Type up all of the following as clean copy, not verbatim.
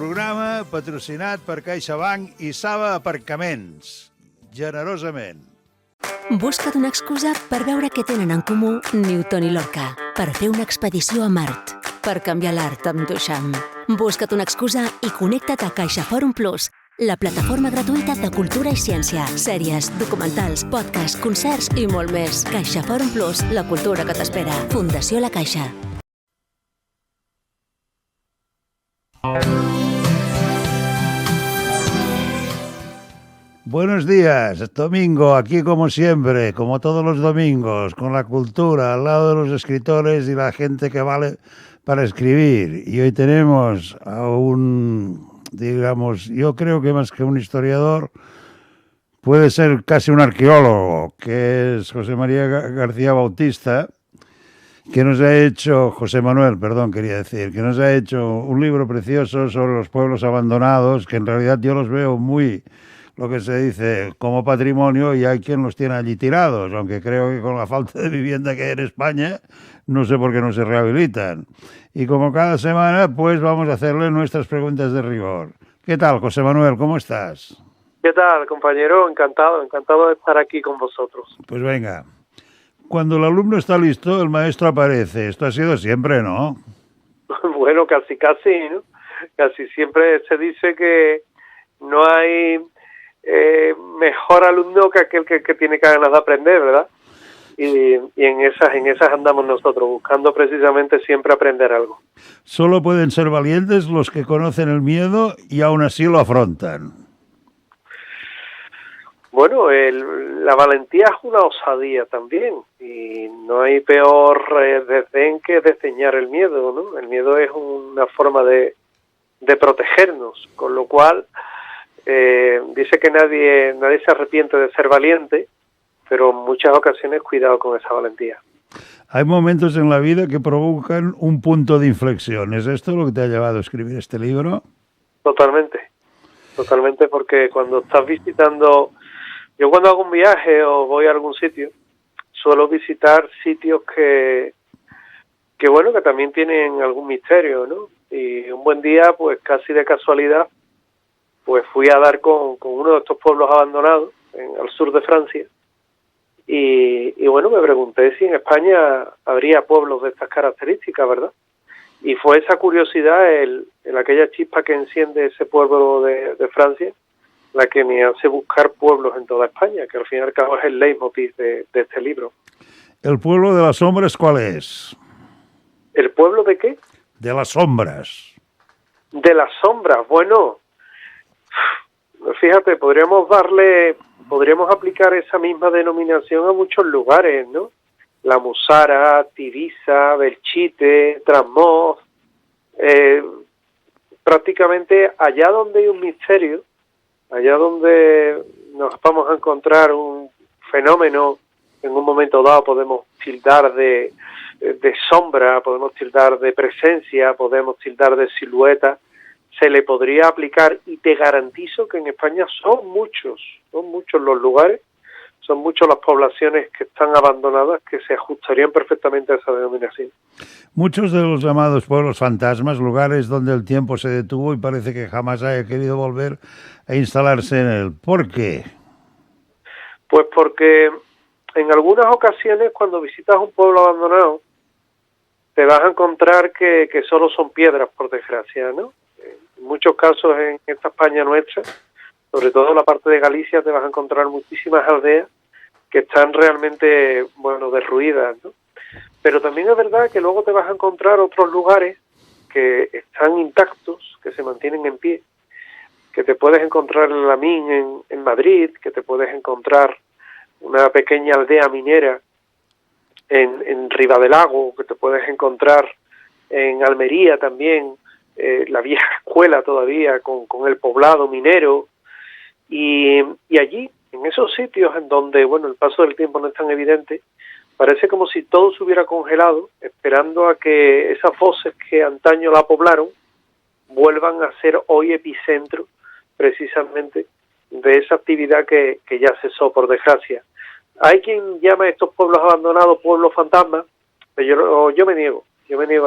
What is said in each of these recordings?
programa patrocinat per CaixaBank i Saba Aparcaments. Generosament. Busca't una excusa per veure què tenen en comú Newton i Lorca, per fer una expedició a Mart, per canviar l'art amb Duchamp. Busca't una excusa i connecta't a CaixaForum Plus, la plataforma gratuïta de cultura i ciència, sèries, documentals, podcasts, concerts i molt més. CaixaForum Plus, la cultura que t'espera. Fundació La Caixa. Buenos días, domingo, aquí como siempre, como todos los domingos, con la cultura al lado de los escritores y la gente que vale para escribir. Y hoy tenemos a un, digamos, yo creo que más que un historiador, puede ser casi un arqueólogo, que es José María García Bautista, que nos ha hecho, José Manuel, perdón, quería decir, que nos ha hecho un libro precioso sobre los pueblos abandonados, que en realidad yo los veo muy, lo que se dice, como patrimonio, y hay quien los tiene allí tirados, aunque creo que con la falta de vivienda que hay en España, no sé por qué no se rehabilitan. Y como cada semana, pues vamos a hacerle nuestras preguntas de rigor. ¿Qué tal, José Manuel? ¿Cómo estás? ¿Qué tal, compañero? Encantado de estar aquí con vosotros. Pues venga. Cuando el alumno está listo, el maestro aparece. Esto ha sido siempre, ¿no? Bueno, casi, ¿no? Casi siempre se dice que no hay mejor alumno que aquel que tiene ganas de aprender, ¿verdad? Y en esas andamos nosotros, buscando precisamente siempre aprender algo. Solo pueden ser valientes los que conocen el miedo y aún así lo afrontan. Bueno, la valentía es una osadía también, y no hay peor desdén que desdeñar el miedo, ¿no? El miedo es una forma de protegernos, con lo cual dice que nadie se arrepiente de ser valiente, pero en muchas ocasiones cuidado con esa valentía. Hay momentos en la vida que provocan un punto de inflexión. ¿Es esto lo que te ha llevado a escribir este libro? Totalmente, porque cuando estás visitando... Yo cuando hago un viaje o voy a algún sitio, suelo visitar sitios que también tienen algún misterio, ¿no? Y un buen día, pues casi de casualidad, pues fui a dar con uno de estos pueblos abandonados al sur de Francia y bueno, me pregunté si en España habría pueblos de estas características, ¿verdad? Y fue esa curiosidad, aquella chispa que enciende ese pueblo de Francia, la que me hace buscar pueblos en toda España, que al fin y al cabo es el leitmotiv de este libro. ¿El pueblo de las sombras cuál es? ¿El pueblo de qué? De las sombras. De las sombras, bueno, fíjate, podríamos aplicar esa misma denominación a muchos lugares, ¿no? La Musara, Tivisa, Belchite, Trasmoz, prácticamente allá donde hay un misterio, allá donde nos vamos a encontrar un fenómeno, en un momento dado podemos tildar de sombra, podemos tildar de presencia, podemos tildar de silueta, se le podría aplicar, y te garantizo que en España son muchos los lugares, son muchas las poblaciones que están abandonadas que se ajustarían perfectamente a esa denominación. Muchos de los llamados pueblos fantasmas, lugares donde el tiempo se detuvo y parece que jamás haya querido volver a instalarse en él. ¿Por qué? Pues porque en algunas ocasiones cuando visitas un pueblo abandonado te vas a encontrar que solo son piedras, por desgracia, ¿no? En muchos casos en esta España nuestra, sobre todo en la parte de Galicia, te vas a encontrar muchísimas aldeas que están realmente, derruidas, ¿no? Pero también es verdad que luego te vas a encontrar otros lugares que están intactos, que se mantienen en pie, que te puedes encontrar en Lamín, en Madrid, que te puedes encontrar una pequeña aldea minera en Ribadelago, que te puedes encontrar en Almería también, la vieja escuela todavía con el poblado minero, y allí, en esos sitios en donde, el paso del tiempo no es tan evidente, parece como si todo se hubiera congelado, esperando a que esas voces que antaño la poblaron vuelvan a ser hoy epicentro, precisamente, de esa actividad que ya cesó, por desgracia. Hay quien llama a estos pueblos abandonados pueblos fantasmas, pero yo me niego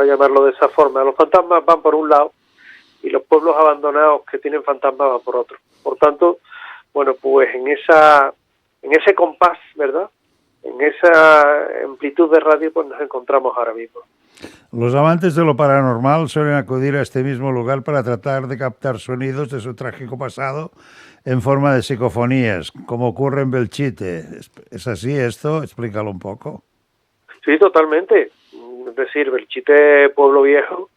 a llamarlo de esa forma. Los fantasmas van por un lado y los pueblos abandonados que tienen fantasmas van por otro. Por tanto, bueno, pues en ese compás, ¿verdad?, en esa amplitud de radio, pues nos encontramos ahora mismo. Los amantes de lo paranormal suelen acudir a este mismo lugar para tratar de captar sonidos de su trágico pasado en forma de psicofonías, como ocurre en Belchite. ¿Es así esto? Explícalo un poco. Sí, totalmente. Es decir, Belchite, Pueblo Viejo,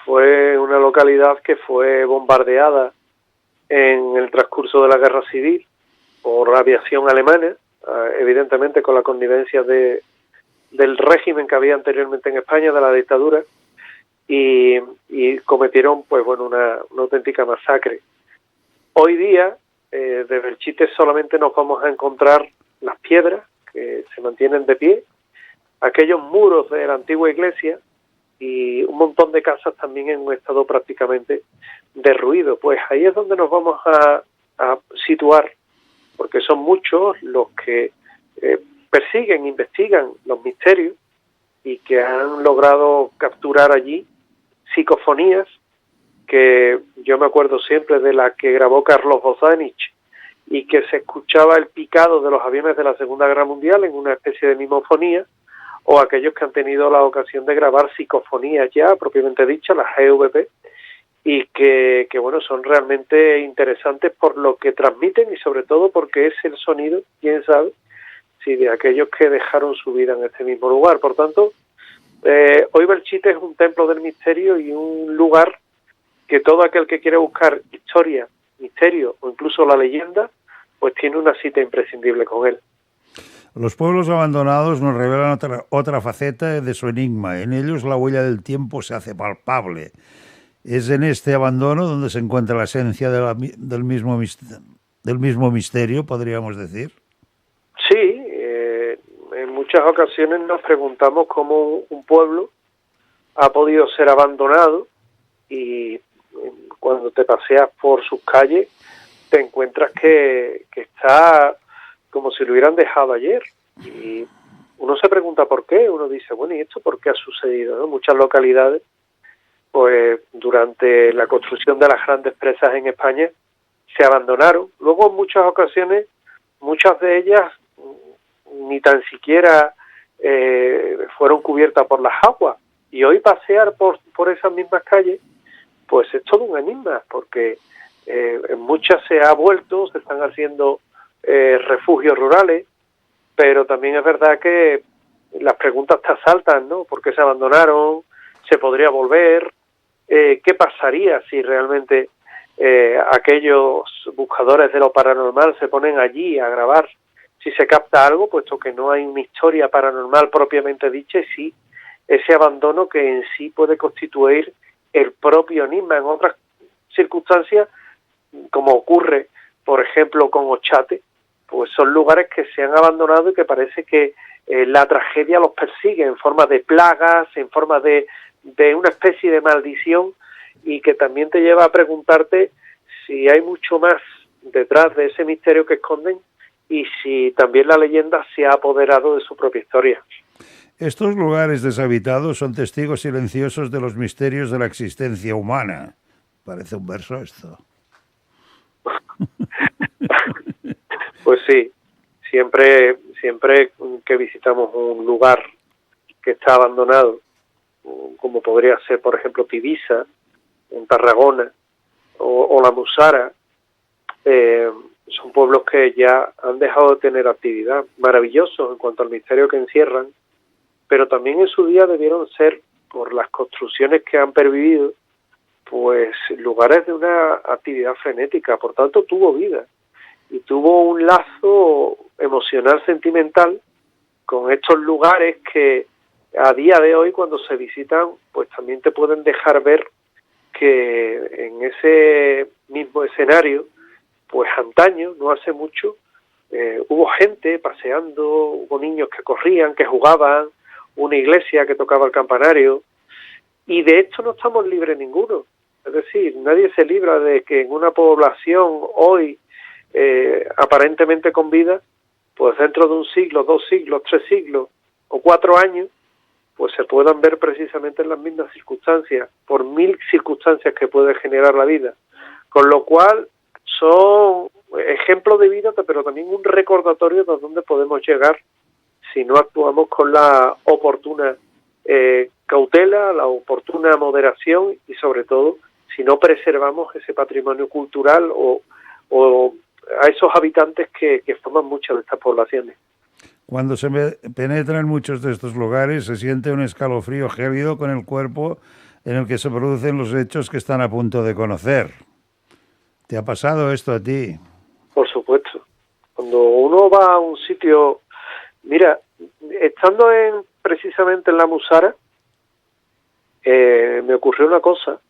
fue una localidad que fue bombardeada en el transcurso de la Guerra Civil por aviación alemana, evidentemente con la connivencia del régimen que había anteriormente en España, de la dictadura, y cometieron pues bueno una auténtica masacre. Hoy día de Belchite solamente nos vamos a encontrar las piedras que se mantienen de pie, aquellos muros de la antigua iglesia y un montón de casas también en un estado prácticamente derruido. Pues ahí es donde nos vamos a situar, porque son muchos los que persiguen, investigan los misterios y que han logrado capturar allí psicofonías que yo me acuerdo siempre de la que grabó Carlos Bozanich y que se escuchaba el picado de los aviones de la Segunda Guerra Mundial en una especie de mimofonía, o aquellos que han tenido la ocasión de grabar psicofonías ya propiamente dichas, las EVP, y que bueno, son realmente interesantes por lo que transmiten y sobre todo porque es el sonido, quién sabe, si de aquellos que dejaron su vida en este mismo lugar. Por tanto, hoy Belchite es un templo del misterio y un lugar que todo aquel que quiere buscar historia, misterio o incluso la leyenda, pues tiene una cita imprescindible con él. Los pueblos abandonados nos revelan otra faceta de su enigma. En ellos la huella del tiempo se hace palpable. Es en este abandono donde se encuentra la esencia del mismo misterio, podríamos decir. Sí, en muchas ocasiones nos preguntamos cómo un pueblo ha podido ser abandonado, y cuando te paseas por sus calles te encuentras que está como si lo hubieran dejado ayer, y uno se pregunta por qué. Uno dice, bueno, ¿y esto por qué ha sucedido?, ¿no? Muchas localidades, pues durante la construcción de las grandes presas en España, se abandonaron. Luego en muchas ocasiones, muchas de ellas ni tan siquiera fueron cubiertas por las aguas, y hoy pasear por esas mismas calles pues es todo un enigma, porque en muchas se ha vuelto, se están haciendo refugios rurales, pero también es verdad que las preguntas te asaltan, ¿no? ¿Por qué se abandonaron? ¿Se podría volver? ¿Qué pasaría si realmente aquellos buscadores de lo paranormal se ponen allí a grabar? Si se capta algo, puesto que no hay una historia paranormal propiamente dicha, y sí ese abandono que en sí puede constituir el propio enigma. En otras circunstancias, como ocurre, por ejemplo, con Ochate, pues son lugares que se han abandonado y que parece que la tragedia los persigue en forma de plagas, en forma de una especie de maldición, y que también te lleva a preguntarte si hay mucho más detrás de ese misterio que esconden y si también la leyenda se ha apoderado de su propia historia. Estos lugares deshabitados son testigos silenciosos de los misterios de la existencia humana. Parece un verso esto. Pues sí, siempre que visitamos un lugar que está abandonado, como podría ser, por ejemplo, Pivisa, en Tarragona, o La Musara, son pueblos que ya han dejado de tener actividad, maravillosos en cuanto al misterio que encierran, pero también en su día debieron ser, por las construcciones que han pervivido, pues lugares de una actividad frenética. Por tanto, tuvo vida y tuvo un lazo emocional, sentimental con estos lugares que a día de hoy, cuando se visitan, pues también te pueden dejar ver que en ese mismo escenario, pues antaño, no hace mucho, hubo gente paseando, hubo niños que corrían, que jugaban, una iglesia que tocaba el campanario, y de esto no estamos libres ninguno. Es decir, nadie se libra de que en una población hoy aparentemente con vida, pues dentro de un siglo, 2 siglos, 3 siglos o 4 años, pues se puedan ver precisamente en las mismas circunstancias, por 1000 circunstancias que puede generar la vida. Con lo cual son ejemplos de vida, pero también un recordatorio de dónde podemos llegar si no actuamos con la oportuna cautela, la oportuna moderación y sobre todo si no preservamos ese patrimonio cultural o a esos habitantes que forman muchas de estas poblaciones. Cuando se penetra en muchos de estos lugares se siente un escalofrío gélido con el cuerpo en el que se producen los hechos que están a punto de conocer. ¿Te ha pasado esto a ti? Por supuesto. Cuando uno va a un sitio... Mira, estando precisamente en la Musara, me ocurrió una cosa,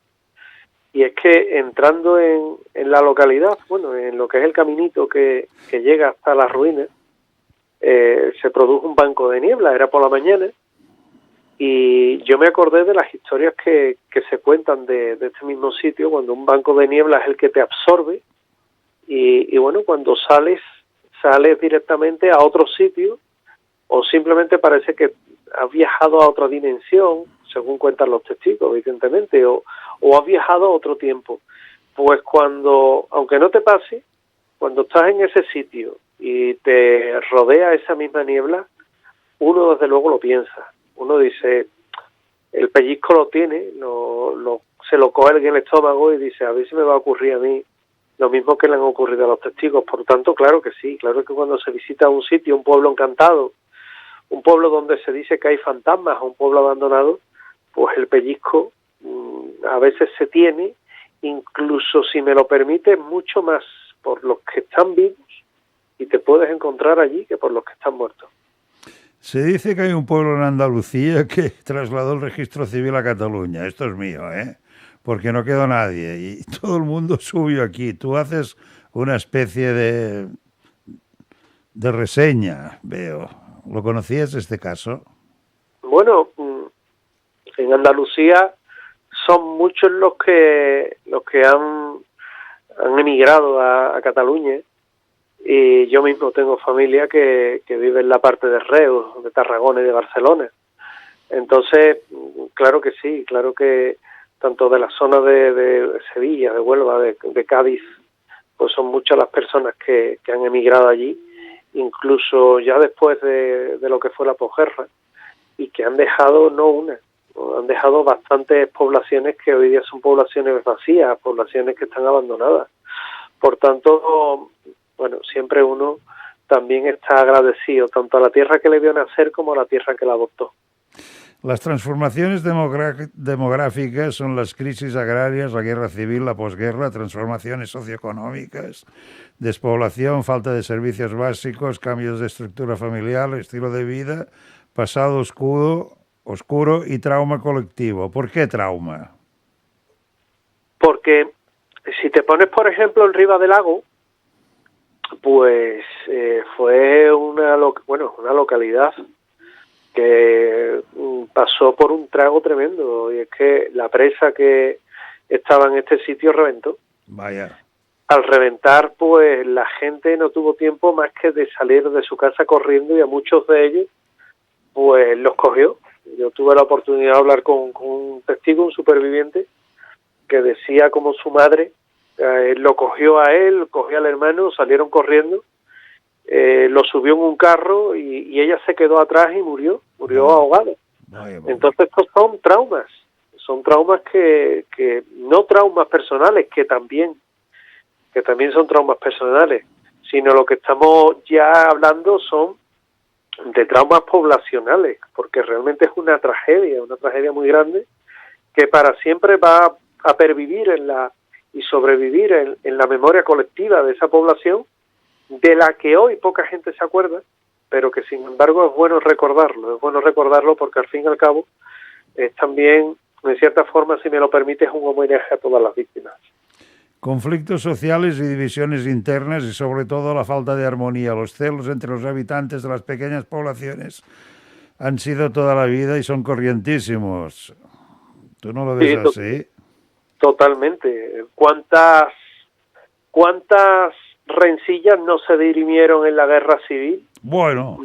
y es que entrando en la localidad, bueno, en lo que es el caminito que llega hasta las ruinas, se produjo un banco de niebla, era por la mañana, y yo me acordé de las historias que se cuentan de este mismo sitio, cuando un banco de niebla es el que te absorbe, y bueno, cuando sales directamente a otro sitio, o simplemente parece que has viajado a otra dimensión, según cuentan los testigos, evidentemente, o has viajado a otro tiempo. Pues cuando, aunque no te pase, cuando estás en ese sitio y te rodea esa misma niebla, uno desde luego lo piensa. Uno dice, el pellizco lo tiene, se lo coge en el estómago y dice, a ver si me va a ocurrir a mí lo mismo que le han ocurrido a los testigos. Por tanto, claro que sí, claro que cuando se visita un sitio, un pueblo encantado, un pueblo donde se dice que hay fantasmas, un pueblo abandonado, pues el pellizco a veces se tiene, incluso si me lo permite, mucho más por los que están vivos y te puedes encontrar allí que por los que están muertos. Se dice que hay un pueblo en Andalucía que trasladó el registro civil a Cataluña. Esto es mío, porque no quedó nadie y todo el mundo subió aquí. Tú haces una especie de reseña, veo. ¿Lo conocías este caso? Bueno, en Andalucía son muchos los que han emigrado a Cataluña, y yo mismo tengo familia que vive en la parte de Reus, de Tarragona y de Barcelona. Entonces, claro que sí, claro que tanto de la zona de Sevilla, de Huelva, de Cádiz, pues son muchas las personas que han emigrado allí, incluso ya después de lo que fue la posguerra, y que han dejado no una, han dejado bastantes poblaciones que hoy día son poblaciones vacías, poblaciones que están abandonadas. Por tanto, bueno, siempre uno también está agradecido tanto a la tierra que le vio nacer como a la tierra que la adoptó. Las transformaciones demográficas son las crisis agrarias, la guerra civil, la posguerra, transformaciones socioeconómicas, despoblación, falta de servicios básicos, cambios de estructura familiar, estilo de vida, pasado oscuro y trauma colectivo. ¿Por qué trauma? Porque si te pones, por ejemplo, en Riva del Lago, pues fue una localidad que pasó por un trago tremendo, y es que la presa que estaba en este sitio reventó. Vaya. Al reventar, pues la gente no tuvo tiempo más que de salir de su casa corriendo, y a muchos de ellos pues los cogió. Yo tuve la oportunidad de hablar con un testigo, un superviviente, que decía como su madre lo cogió a él, cogió al hermano, salieron corriendo, lo subió en un carro y ella se quedó atrás y murió ahogada. Entonces estos son traumas que no traumas personales, que también son traumas personales, sino lo que estamos ya hablando son de traumas poblacionales, porque realmente es una tragedia muy grande que para siempre va a pervivir y sobrevivir en la memoria colectiva de esa población, de la que hoy poca gente se acuerda, pero que sin embargo es bueno recordarlo porque al fin y al cabo es también, en cierta forma, si me lo permite, es un homenaje a todas las víctimas. Conflictos sociales y divisiones internas, y sobre todo la falta de armonía. Los celos entre los habitantes de las pequeñas poblaciones han sido toda la vida y son corrientísimos. ¿Tú no lo ves así? Totalmente. ¿Cuántas rencillas no se dirimieron en la guerra civil? Bueno.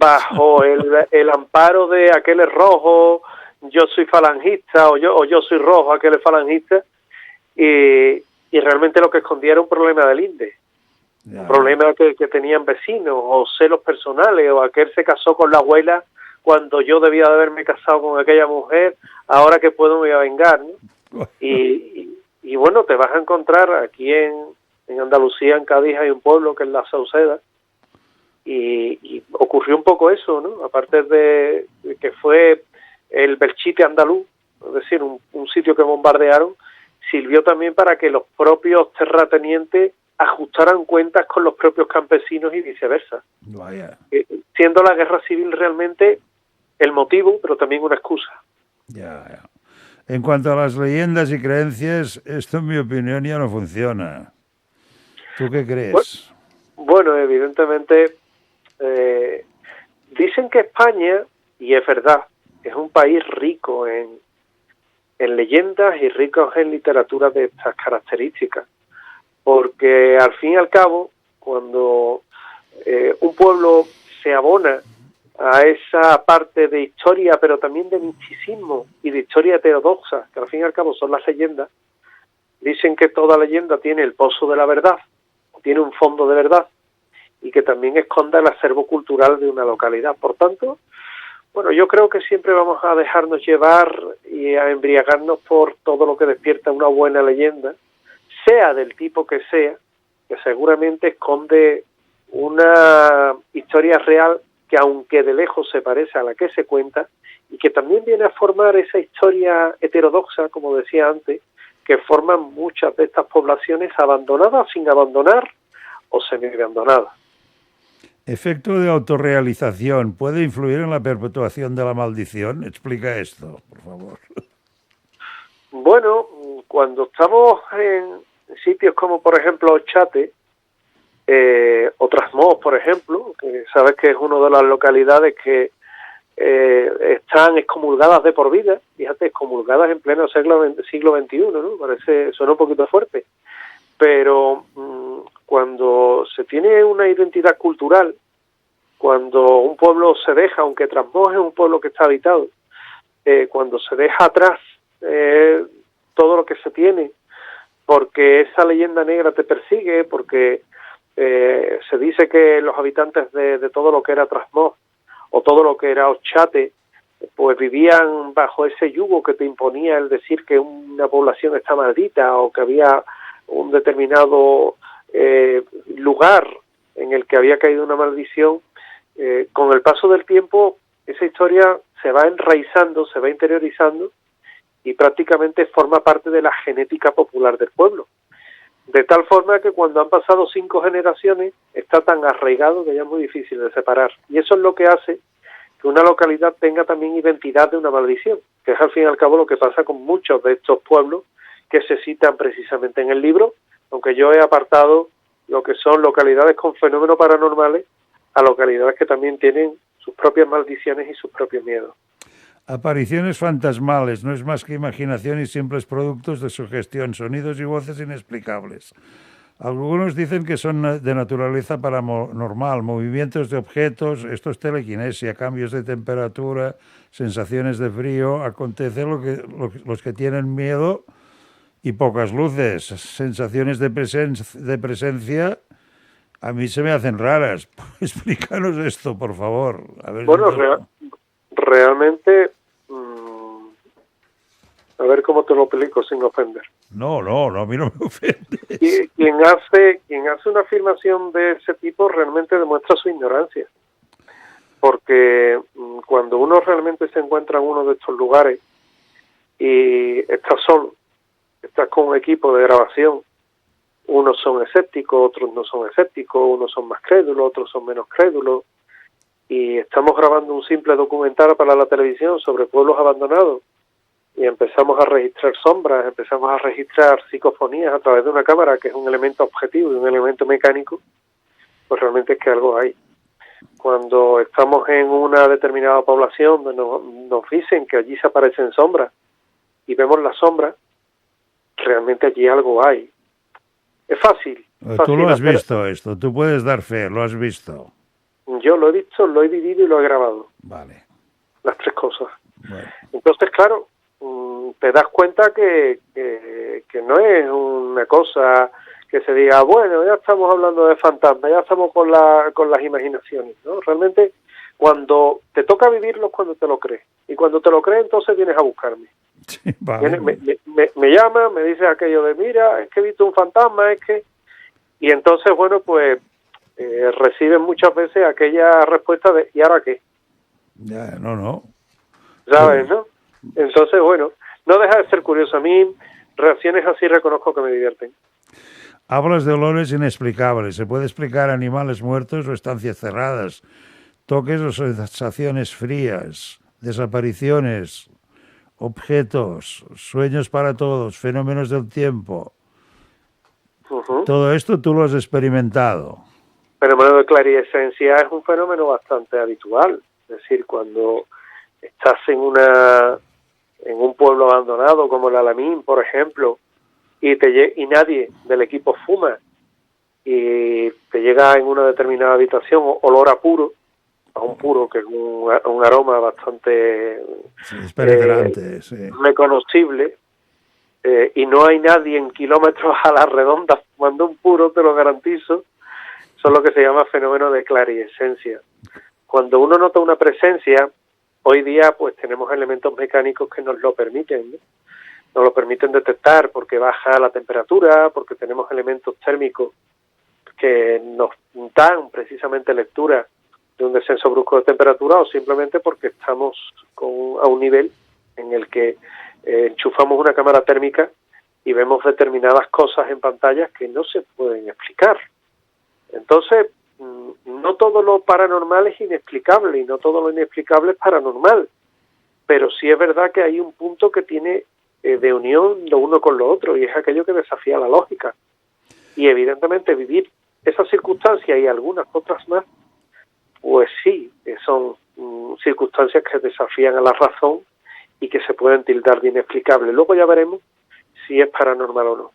bajo el amparo de aquel es rojo, yo soy falangista, o yo soy rojo, aquel es falangista, y realmente lo que escondía era un problema del INDE, un problema que tenían vecinos, o celos personales, o aquel se casó con la abuela cuando yo debía de haberme casado con aquella mujer, ahora que puedo me voy a vengar, ¿no? Y bueno, te vas a encontrar aquí en Andalucía, en Cádiz, hay un pueblo que es La Sauceda, y ocurrió un poco eso, ¿no? Aparte de que fue el Belchite andaluz, es decir, un sitio que bombardearon, sirvió también para que los propios terratenientes ajustaran cuentas con los propios campesinos y viceversa. Vaya. Siendo la guerra civil realmente el motivo, pero también una excusa. Ya. En cuanto a las leyendas y creencias, esto en mi opinión ya no funciona. ¿Tú qué crees? Bueno, evidentemente dicen que España, y es verdad, es un país rico en leyendas y rico en literatura de estas características, porque al fin y al cabo, cuando un pueblo se abona a esa parte de historia, pero también de misticismo y de historia heterodoxa, que al fin y al cabo son las leyendas, dicen que toda leyenda tiene el pozo de la verdad, tiene un fondo de verdad, y que también esconda el acervo cultural de una localidad. Por tanto, bueno, yo creo que siempre vamos a dejarnos llevar y a embriagarnos por todo lo que despierta una buena leyenda, sea del tipo que sea, que seguramente esconde una historia real que aunque de lejos se parece a la que se cuenta, y que también viene a formar esa historia heterodoxa, como decía antes, que forman muchas de estas poblaciones abandonadas, sin abandonar o semi-abandonadas. ¿Efecto de autorrealización puede influir en la perpetuación de la maldición? Explica esto, por favor. Bueno, cuando estamos en sitios como, por ejemplo, Ochate, o Trasmoz, por ejemplo, que sabes que es una de las localidades que están excomulgadas de por vida, fíjate, excomulgadas en pleno siglo XXI, ¿no? Suena un poquito fuerte, pero cuando se tiene una identidad cultural, cuando un pueblo se deja, aunque Trasmoz es un pueblo que está habitado, cuando se deja atrás todo lo que se tiene, porque esa leyenda negra te persigue, porque se dice que los habitantes de todo lo que era Trasmoz o todo lo que era Ochate, pues vivían bajo ese yugo que te imponía el decir que una población está maldita o que había un determinado lugar en el que había caído una maldición. Con el paso del tiempo esa historia se va enraizando, se va interiorizando y prácticamente forma parte de la genética popular del pueblo. De tal forma que cuando han pasado 5 generaciones está tan arraigado que ya es muy difícil de separar. Y eso es lo que hace que una localidad tenga también identidad de una maldición, que es al fin y al cabo lo que pasa con muchos de estos pueblos que se citan precisamente en el libro, aunque yo he apartado lo que son localidades con fenómenos paranormales a localidades que también tienen sus propias maldiciones y sus propios miedos. Apariciones fantasmales no es más que imaginación y simples productos de sugestión, sonidos y voces inexplicables. Algunos dicen que son de naturaleza paranormal, movimientos de objetos, esto es telequinesia, cambios de temperatura, sensaciones de frío, acontece los que tienen miedo y pocas luces, sensaciones de presencia, a mí se me hacen raras. Explícanos esto, por favor. A ver, bueno, realmente, a ver cómo te lo explico sin ofender. No, a mí no me ofende. Quien hace una afirmación de ese tipo realmente demuestra su ignorancia. Porque cuando uno realmente se encuentra en uno de estos lugares y está solo, estás con un equipo de grabación, unos son escépticos, otros no son escépticos, unos son más crédulos, otros son menos crédulos, y estamos grabando un simple documental para la televisión sobre pueblos abandonados, y empezamos a registrar sombras, empezamos a registrar psicofonías a través de una cámara, que es un elemento objetivo y un elemento mecánico, pues realmente es que algo hay. Cuando estamos en una determinada población donde nos dicen que allí se aparecen sombras, y vemos las sombras, realmente allí algo hay. Es fácil. Tú lo has visto esto, tú puedes dar fe, lo has visto. Yo lo he visto, lo he vivido y lo he grabado. Vale. Las tres cosas. Bueno. Entonces, claro, te das cuenta que no es una cosa que se diga, bueno, ya estamos hablando de fantasmas, ya estamos con las imaginaciones, ¿no? Realmente, cuando te toca vivirlo es cuando te lo crees. Y cuando te lo crees, entonces vienes a buscarme. Sí, vale. Me llama, me dice aquello de, mira, es que he visto un fantasma, es que... Y entonces, bueno, pues reciben muchas veces aquella respuesta de, ¿y ahora qué? Ya, no. ¿Sabes, no? Entonces, bueno, no deja de ser curioso. A mí, reacciones así reconozco que me divierten. Hablas de olores inexplicables. ¿Se puede explicar animales muertos o estancias cerradas? Toques o sensaciones frías, desapariciones, objetos, sueños para todos, fenómenos del tiempo. Uh-huh. Todo esto tú lo has experimentado. El fenómeno de clarividencia es un fenómeno bastante habitual. Es decir, cuando estás en un pueblo abandonado como el Alamín, por ejemplo, y nadie del equipo fuma, y te llega en una determinada habitación olor a un puro, que es un aroma bastante Sí, es penetrante, sí. reconocible, y no hay nadie en kilómetros a la redonda fumando un puro, te lo garantizo. Eso es lo que se llama fenómeno de clarividencia. Cuando uno nota una presencia, hoy día pues tenemos elementos mecánicos que nos lo permiten, ¿no? Nos lo permiten detectar porque baja la temperatura, porque tenemos elementos térmicos que nos dan precisamente lectura de un descenso brusco de temperatura, o simplemente porque estamos a un nivel en el que enchufamos una cámara térmica y vemos determinadas cosas en pantallas que no se pueden explicar. Entonces, no todo lo paranormal es inexplicable y no todo lo inexplicable es paranormal, pero sí es verdad que hay un punto que tiene de unión lo uno con lo otro, y es aquello que desafía la lógica. Y evidentemente vivir esas circunstancias y algunas otras más, pues sí, son circunstancias que desafían a la razón y que se pueden tildar de inexplicable. Luego ya veremos si es paranormal o no.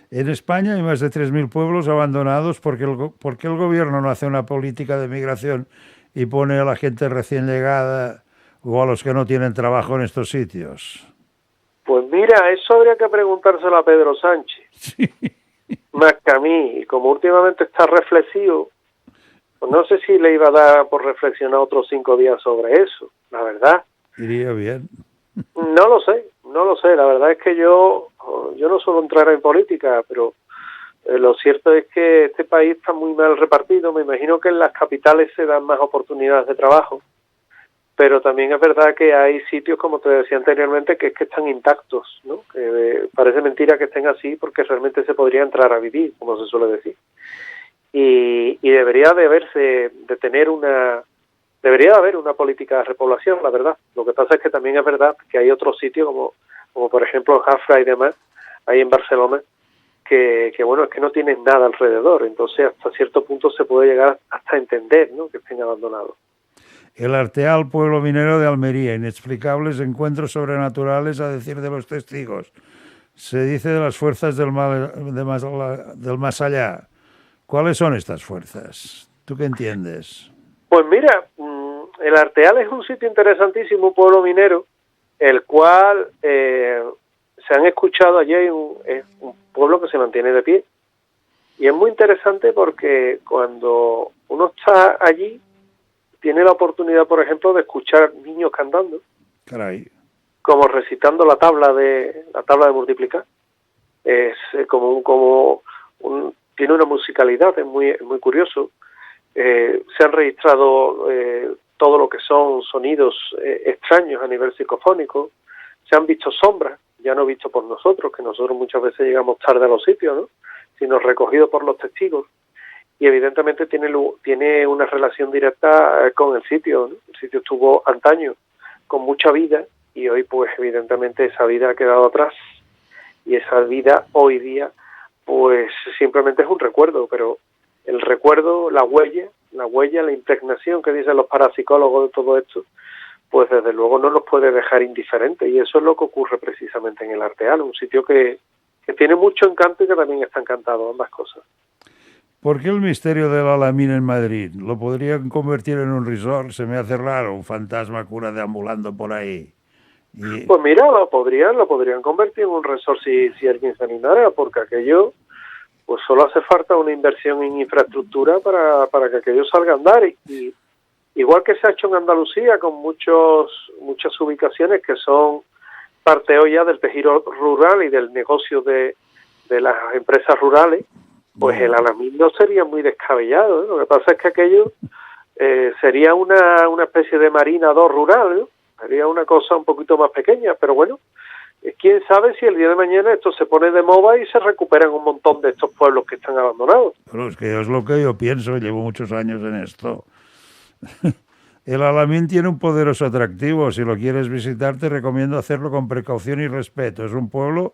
En España hay más de 3.000 pueblos abandonados porque el gobierno no hace una política de migración y pone a la gente recién llegada o a los que no tienen trabajo en estos sitios. Pues mira, eso habría que preguntárselo a Pedro Sánchez, Sí. más que a mí. Y como últimamente está reflexivo, pues no sé si le iba a dar por reflexionar otros 5 días sobre eso, la verdad. Iría bien. No lo sé. La verdad es que yo no suelo entrar en política, pero lo cierto es que este país está muy mal repartido. Me imagino que en las capitales se dan más oportunidades de trabajo, pero también es verdad que hay sitios, como te decía anteriormente, que están intactos, ¿no? Que parece mentira que estén así, porque realmente se podría entrar a vivir, como se suele decir. Y debería de haber una política de repoblación, la verdad. Lo que pasa es que también es verdad que hay otros sitios, como por ejemplo en Jafra y demás, ahí en Barcelona, que bueno, es que no tienen nada alrededor. Entonces, hasta cierto punto se puede llegar hasta entender, ¿no?, que estén abandonados. El Arteal, pueblo minero de Almería, inexplicables encuentros sobrenaturales a decir de los testigos. Se dice de las fuerzas del más allá. ¿Cuáles son estas fuerzas? ¿Tú qué entiendes? Pues mira, el Arteal es un sitio interesantísimo, un pueblo minero, el cual se han escuchado allí, es un pueblo que se mantiene de pie. Y es muy interesante porque cuando uno está allí, tiene la oportunidad, por ejemplo, de escuchar niños cantando. Caray. Como recitando la tabla de multiplicar. Es tiene una musicalidad, es muy curioso. Se han registrado todo lo que son sonidos extraños a nivel psicofónico. Se han visto sombras, ya no visto por nosotros, que nosotros muchas veces llegamos tarde a los sitios, ¿no?, sino recogidos por los testigos. Y evidentemente tiene una relación directa con el sitio, ¿no? El sitio estuvo antaño con mucha vida y hoy pues evidentemente esa vida ha quedado atrás, y esa vida hoy día pues simplemente es un recuerdo, pero el recuerdo, la huella, la impregnación que dicen los parapsicólogos de todo esto, pues desde luego no nos puede dejar indiferentes, y eso es lo que ocurre precisamente en el Arteal, un sitio que tiene mucho encanto y que también está encantado, ambas cosas. ¿Por qué el misterio del Alamín en Madrid? ¿Lo podrían convertir en un resort? Se me hace raro, un fantasma cura deambulando por ahí. Y... Pues mira, lo podrían convertir en un resort si alguien se animara, porque aquello, pues solo hace falta una inversión en infraestructura para que aquello salga a andar. Y igual que se ha hecho en Andalucía con muchas ubicaciones que son parte hoy ya del tejido rural y del negocio de las empresas rurales, pues el Alamín no sería muy descabellado, ¿eh? Lo que pasa es que aquello sería una especie de Marina 2 rural, ¿no? Sería una cosa un poquito más pequeña, pero bueno, quién sabe si el día de mañana esto se pone de moda y se recuperan un montón de estos pueblos que están abandonados. Pero es que es lo que yo pienso, llevo muchos años en esto. El Alamín tiene un poderoso atractivo. Si lo quieres visitar, te recomiendo hacerlo con precaución y respeto. Es un pueblo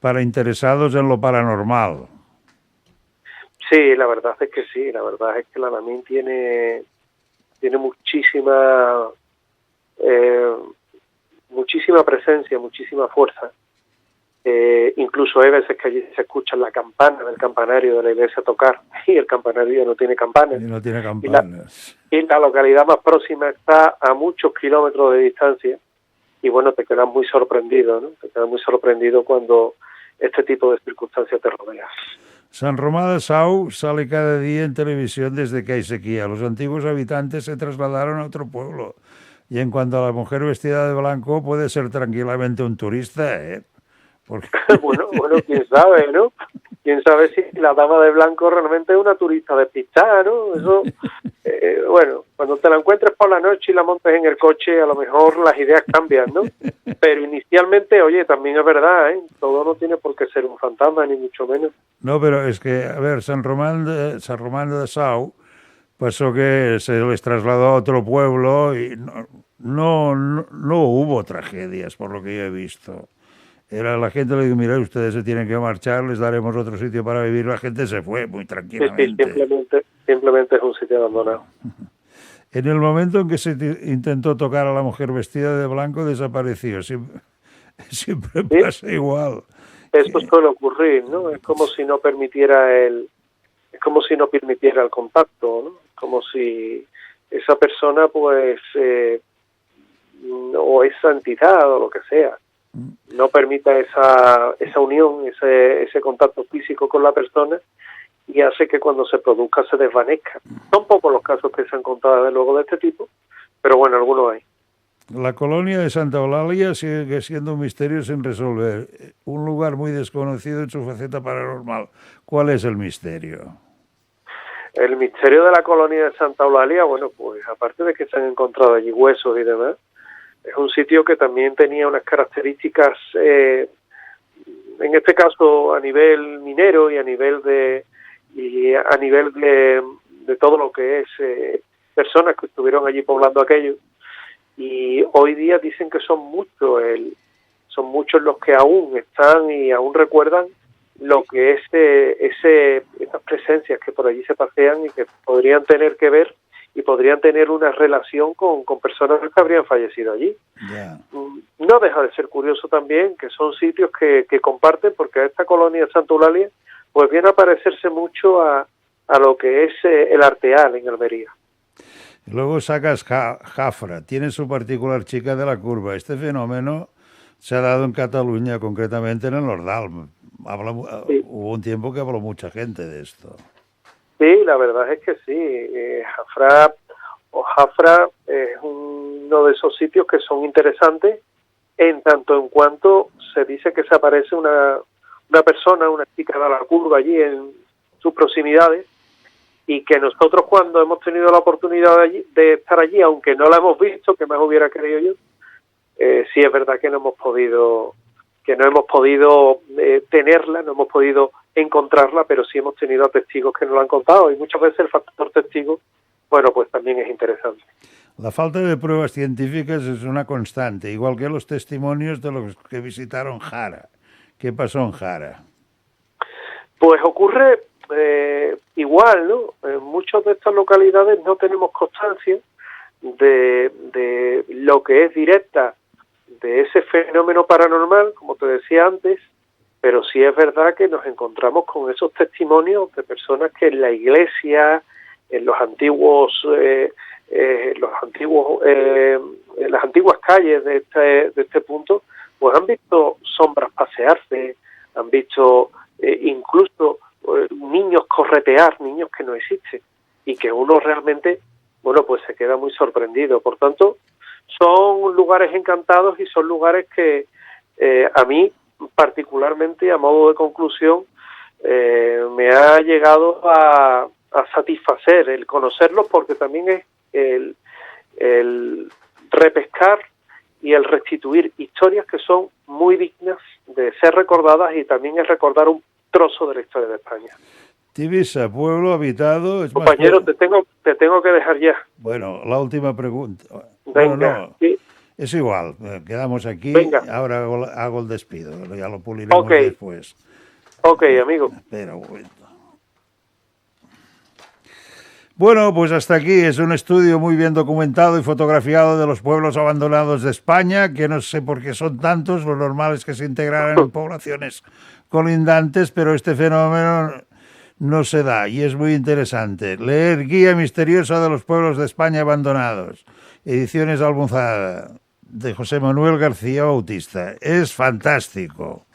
para interesados en lo paranormal. Sí, la verdad es que sí. La verdad es que el Alamín tiene muchísima presencia, muchísima fuerza. Incluso hay veces que allí se escucha la campana del campanario de la iglesia tocar y el campanario no tiene campanas. Y no tiene campanas. Y la localidad más próxima está a muchos kilómetros de distancia y bueno, te quedas muy sorprendido, ¿no? Te quedas muy sorprendido cuando este tipo de circunstancias te rodean. San Román de Sau sale cada día en televisión desde que hay sequía. Los antiguos habitantes se trasladaron a otro pueblo. Y en cuanto a la mujer vestida de blanco, puede ser tranquilamente un turista, ¿eh? Porque... bueno, quién sabe, ¿no? Quién sabe si la dama de blanco realmente es una turista despistada, ¿no? Eso, bueno, cuando te la encuentres por la noche y la montes en el coche, a lo mejor las ideas cambian, ¿no? Pero inicialmente, oye, también es verdad, ¿eh? Todo no tiene por qué ser un fantasma, ni mucho menos. No, pero es que, a ver, San Román de Sau pasó que se les trasladó a otro pueblo y no hubo tragedias, por lo que yo he visto. Era la gente le dijo, mira, ustedes se tienen que marchar, les daremos otro sitio para vivir. La gente se fue muy tranquilamente. Sí, simplemente es un sitio abandonado. En el momento en que se intentó tocar a la mujer vestida de blanco, desapareció. Siempre pasa igual. Eso suele ocurrir, ¿no? Es como si no permitiera el contacto, ¿no? Como si esa persona, pues, o esa entidad o lo que sea, no permita esa unión, ese contacto físico con la persona y hace que cuando se produzca se desvanezca. Son pocos los casos que se han contado desde luego de este tipo, pero bueno, algunos hay. La colonia de Santa Eulalia sigue siendo un misterio sin resolver, un lugar muy desconocido en su faceta paranormal. ¿Cuál es el misterio? El misterio de la colonia de Santa Eulalia, bueno, pues aparte de que se han encontrado allí huesos y demás, es un sitio que también tenía unas características, en este caso a nivel minero y a nivel de todo lo que es personas que estuvieron allí poblando aquello. Y hoy día dicen que son muchos los que aún están y aún recuerdan lo que es esas presencias que por allí se pasean y que podrían tener que ver y podrían tener una relación con personas que habrían fallecido allí. Yeah. No deja de ser curioso también que son sitios que comparten, porque esta colonia de Santa Eulalia pues viene a parecerse mucho a lo que es el Arteal en Almería. Luego sacas Jafra, tiene su particular chica de la curva. Este fenómeno se ha dado en Cataluña, concretamente en el Nordal. Sí. Hubo un tiempo que habló mucha gente de esto. Sí, la verdad es que sí. Jafra es uno de esos sitios que son interesantes en tanto en cuanto se dice que se aparece una persona, una chica de la curva allí en sus proximidades, y que nosotros cuando hemos tenido la oportunidad de estar allí, aunque no la hemos visto, que más hubiera querido yo, sí es verdad que no hemos podido tenerla, no hemos podido encontrarla, pero sí hemos tenido testigos que nos lo han contado, y muchas veces el factor testigo, bueno, pues también es interesante. La falta de pruebas científicas es una constante, igual que los testimonios de los que visitaron Jara. ¿Qué pasó en Jara? Pues ocurre igual, ¿no? En muchas de estas localidades no tenemos constancia de lo que es directa de ese fenómeno paranormal, como te decía antes, pero sí es verdad que nos encontramos con esos testimonios de personas que en la iglesia, en las antiguas calles de este punto, pues han visto sombras pasearse, han visto incluso niños corretear, niños que no existen, y que uno realmente, bueno, pues se queda muy sorprendido. Por tanto, son lugares encantados y son lugares que a mí, particularmente, a modo de conclusión, me ha llegado a satisfacer el conocerlos, porque también es el repescar y el restituir historias que son muy dignas de ser recordadas, y también es recordar un trozo de la historia de España. Tivissa, pueblo habitado... Compañero, te tengo que dejar ya. Bueno, la última pregunta. Venga, bueno, no, sí. es igual, quedamos aquí. Venga. Ahora hago el despido, ya lo puliremos después. Ok, amigo. Espera un momento. Bueno, pues hasta aquí. Es un estudio muy bien documentado y fotografiado de los pueblos abandonados de España, que no sé por qué son tantos. Lo normal es que se integraran en poblaciones colindantes, pero este fenómeno no se da y es muy interesante. Leer Guía Misteriosa de los Pueblos de España Abandonados, Ediciones Almuzada, de José Manuel García Bautista. És fantàstico.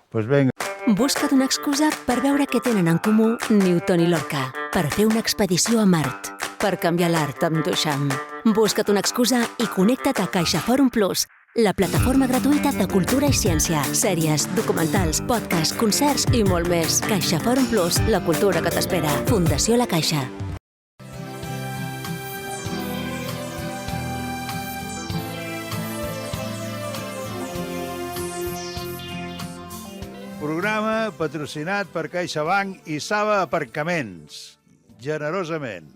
Pues venga. Busca't una excusa per veure què tenen en comú Newton i Lorca, per fer una expedició a Mart, per canviar l'art amb Duchamp. Busca't una excusa i connecta't a CaixaForum Plus, la plataforma gratuïta de cultura i ciència, sèries, documentals, podcasts, concerts i molt més. CaixaForum Plus, la cultura que t'espera. Fundació La Caixa. Programa patrocinat per CaixaBank i Saba Aparcaments. Generosament.